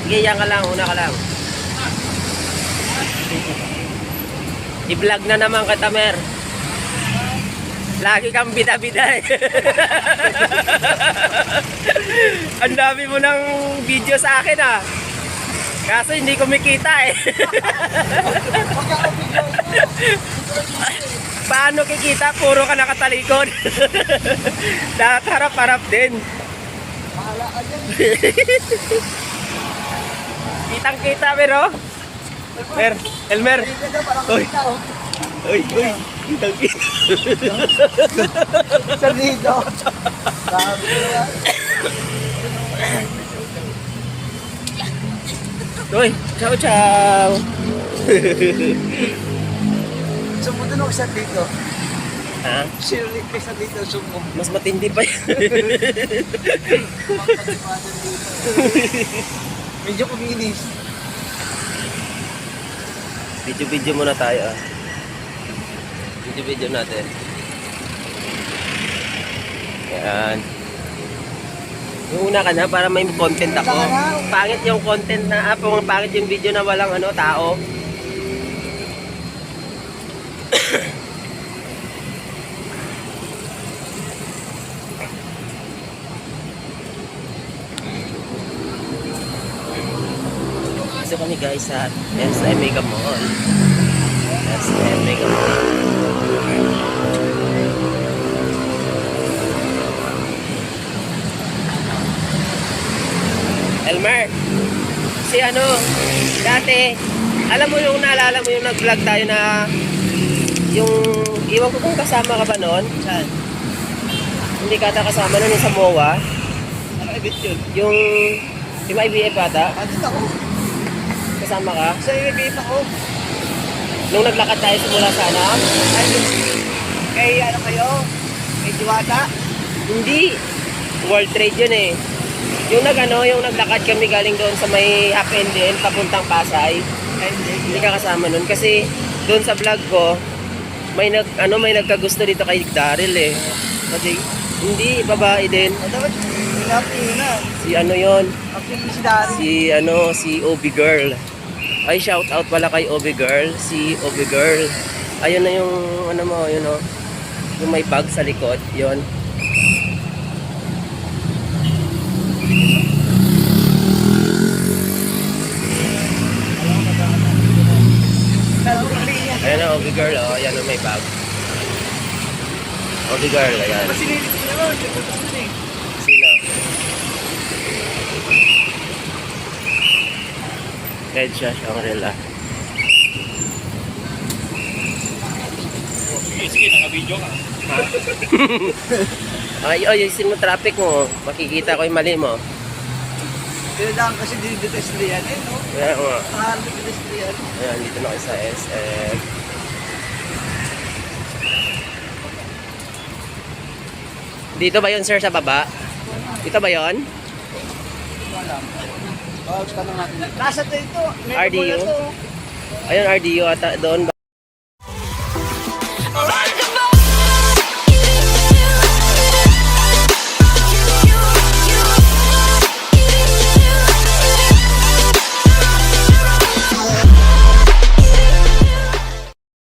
Sige, yan ka lang. Una ka lang. I-vlog na naman kita, Mer. Lagi kang bida-bida eh. Ang dami mo ng video sa akin ah. Kaso hindi kumikita eh. Paano kikita? Puro ka nakatalikod. Lahat harap-harap din. Kitang-kita, pero Elmer. Uy. Uy. Kitang-kita. Sir dito. Uy, ciao. Sumunod ako sa dito. Ha? Surely ka sa dito sumo. Mas matindi pa yan. Medyo kuminis. Video muna tayo ah. Video natin. Yan. Yung una ka na para may content ako. Pangit yung content na pangit yung video na walang tao. Dito kami guys sa SM Mega Mall. SM Mega Mall. Elmer, si dati, alam mo yung naalala mo yung nag-vlog tayo na yung, iwan ko kung kasama ka ba noon? Saan? Hindi ka ata kasama noon yung sa MOA. Ano event yun? Yung IBF ata? Andito ako. Kasama ka? Sa event ako. Nung naglakad tayo simula sana? Kay ano kayo? Kay Diwata? Hindi. World Trade yun eh. Yung naglakad kami galing doon sa may Happy End papuntang Pasay. Hindi ka kasama nun kasi doon sa vlog ko may nagkagusto dito kay Daryl eh. Kasi Hindi, babae din. dapat hinapin yun na. Si yon? Actually si Dari. Si Obi Girl. Ay, shout out pala kay Obi Girl. Si Obi Girl. Ayun na yung yung may bag sa likod, yon. Ayan na, Obi Girl, oh. Ayan na, may bag. Obi Girl, ayan. Sinilip ko naman. Sino? Red siya, Shangri-La. Sige, naka-video ka. Ay, ayusin mo traffic mo. Makikita ko yung mali mo. Pinadaan kasi dito yan eh, no? Kaya nga. Mahal na pedestrian. Ayan, dito na kayo sa SM. Dito ba yun, sir, sa baba? Dito ba yun? Tanong natin. Nasa to ito. RDU? Ayun, RDU ata doon.